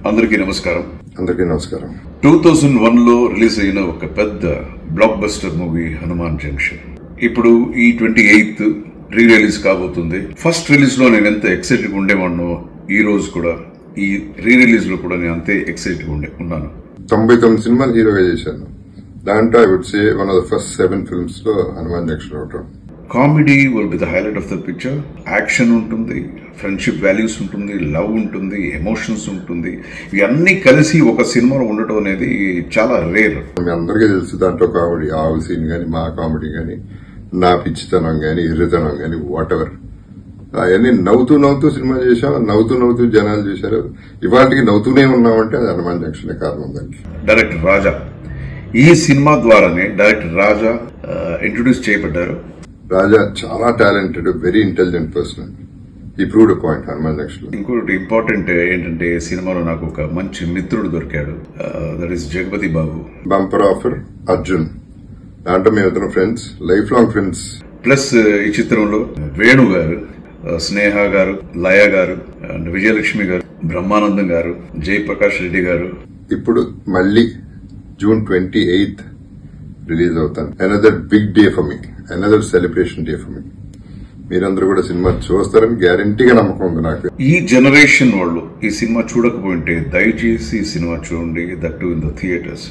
అందరికీ నమస్కారం. 2001 లో రిలీజ్ అయిన ఒక పెద్ద block buster movie Hanuman junction ఇప్పుడు ఈ 28th రీ రిలీజ్ కాబోతుంది. ఫస్ట్ రిలీజ్ లో నేను ఎంత ఎక్సైటెడ్ గా ఉండేవాడినో ఈ రోజు కూడా ఈ రీ రిలీజ్ లో కూడా నేను అంతే ఎక్సైటెడ్ గా ఉన్నాను. 99 సినిమాలు హీరోగా చేశాను. దాంట్లో I would say one of the first 7 films లో హనుమాన్ జంక్షన్ ఒకటి. Comedy will be the highlight of the picture. Action ఉంటుంది, ఫ్రెండ్షిప్ వాల్యూస్ ఉంటుంది, లవ్ ఉంటుంది, ఎమోషన్స్ ఉంటుంది. ఇవన్నీ కలిసి ఒక సినిమాలో ఉండటం అనేది చాలా రేర్. మీ అందరికీ తెలుసు దాంట్లో కామెడీ, ఆవు సీన్ గానీ, మా కామెడీ గానీ, నా పిచ్చితనం గానీ, ఎర్రితనం గానీ, వాట్ ఎవర్ అవన్నీ నవ్వుతూ సినిమా చేశాం. నవ్వుతూ జనాలు చేశారు. ఇవాళకి నవ్వుతూనే ఉన్నామంటే అది హనుమాన్ జంక్షన్ కారణం. దానికి డైరెక్టర్ రాజా, ఈ సినిమా ద్వారానే డైరెక్టర్ రాజా ఇంట్రొడ్యూస్ చేయబడ్డారు. రాజా చాలా టాలెంటెడ్, వెరీ ఇంటెలిజెంట్ పర్సన్. ఈ ప్రూవ్డ్ పాయింట్ హనుమాన్ జంక్షన్. ఇంకోటి ఇంపార్టెంట్ ఏంటంటే సినిమాలో నాకు ఒక మంచి మిత్రుడు దొరికాడు. That is Jagapathi Babu. Bumper offer Arjun. దాంట్లో మేమిద్దరం friends, life long friends. Plus ఈ చిత్రంలో వేణు గారు, స్నేహ గారు, లయ గారు, విజయలక్ష్మి గారు, బ్రహ్మానందం గారు, జయప్రకాష్ రెడ్డి గారు. ఇప్పుడు మళ్ళీ June 28th రిలీజ్ అవుతాను. Another big day for me, another celebration day for me. మీరందరూ కూడా సినిమా చూస్తారని గ్యారంటీగా నమ్మకం ఉంది నాకు. ఈ జనరేషన్ వాళ్ళు ఈ సినిమా చూడకపోయింటే దయచేసి ఈ సినిమా చూడండి, that to in the theatres.